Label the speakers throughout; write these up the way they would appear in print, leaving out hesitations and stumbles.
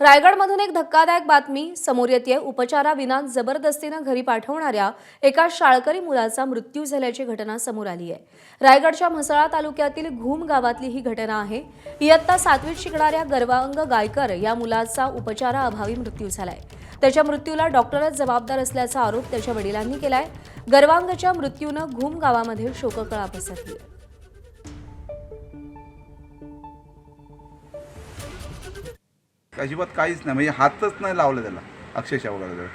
Speaker 1: रायगडमधून एक धक्कादायक बातमी समोर येते। उपचाराविना जबरदस्तीनं घरी पाठवणाऱ्या एका शाळकरी मुलाचा मृत्यू झाल्याची घटना समोर आली आहे। रायगडच्या म्हसळा तालुक्यातील घूम गावातली ही घटना आहे। इयत्ता 7वीत शिकणाऱ्या गर्वांग गायकर या मुलाचा उपचाराअभावी मृत्यू झालाय। त्याच्या मृत्यूला डॉक्टरच जबाबदार असल्याचा आरोप त्याच्या वडिलांनी केलाय। गर्वांगच्या मृत्यूनं घूम गावामध्ये शोककळा पसरली आहे।
Speaker 2: अजिबात काहीच नाही, म्हणजे हातच नाही लावलं त्याला अक्षरशः वगैरे।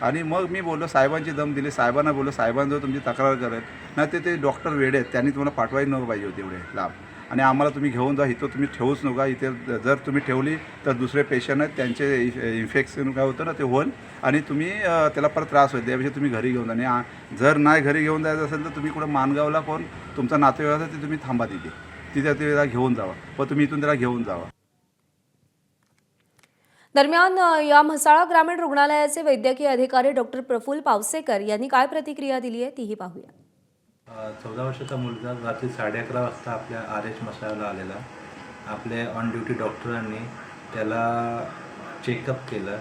Speaker 2: आणि मग मी बोललो, साहेबांची दम दिली, साहेबांना बोललो, साहेबांजवळ तुमची तक्रार करेल नाही ते डॉक्टर वेडे आहेत, त्यांनी तुम्हाला पाठवायला नको पाहिजे होते एवढे लांब, आणि आम्हाला तुम्ही घेऊन जा, इथं तुम्ही ठेवूच नका, इथे जर तुम्ही ठेवली तर दुसरे पेशंट आहेत त्यांचे इन्फेक्शन काय होतं ना ते होईल आणि तुम्ही त्याला परत त्रास होईल, त्यापेक्षा तुम्ही घरी घेऊन जा। आणि जर नाही घरी घेऊन जायचं असेल तर तुम्ही कुठं माणगावला कोण तुमचा नातेवाईक आहे ते तुम्ही थांबा, तिथे त्याला घेऊन जावा, पण तुम्ही इथून त्याला घेऊन जावा।
Speaker 1: दरम्यान या म्हसाळा ग्रामीण रुग्णालयाचे वैद्यकीय अधिकारी डॉक्टर प्रफुल्ल पावसेकर यांनी काय प्रतिक्रिया दिली आहे तीही पाहूया।
Speaker 3: 14 वर्षाचा मुलगा रात्री 11:30 वाजता आपल्या RH म्हसाळ्याला आलेला। आपले ऑन ड्युटी डॉक्टरांनी त्याला चेकअप केलं।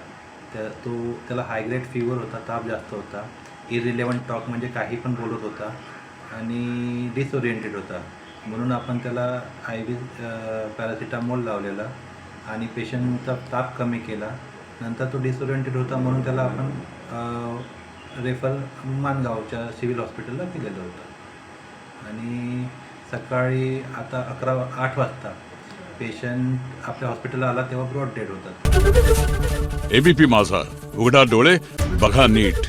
Speaker 3: त्याला हायग्रेड फीवर होता, ताप जास्त होता, इरिलेव्हंट टॉक म्हणजे काही पण बोलत होता आणि डिसओरिएंटेड होता, म्हणून आपण त्याला IV पॅरासिटामॉल लावलेला आणि पेशंटचा ताप कमी केला। नंतर तो डिसओरिएंटेड होता म्हणून त्याला आपण रेफर माणगावच्या सिव्हिल हॉस्पिटलला केलेलं होतं। आणि सकाळी आता 8 वाजता पेशंट आपल्या हॉस्पिटलला आला तेव्हा ब्रॉड डेड होता।
Speaker 4: ABP माझा, उघडा डोळे बघा नीट।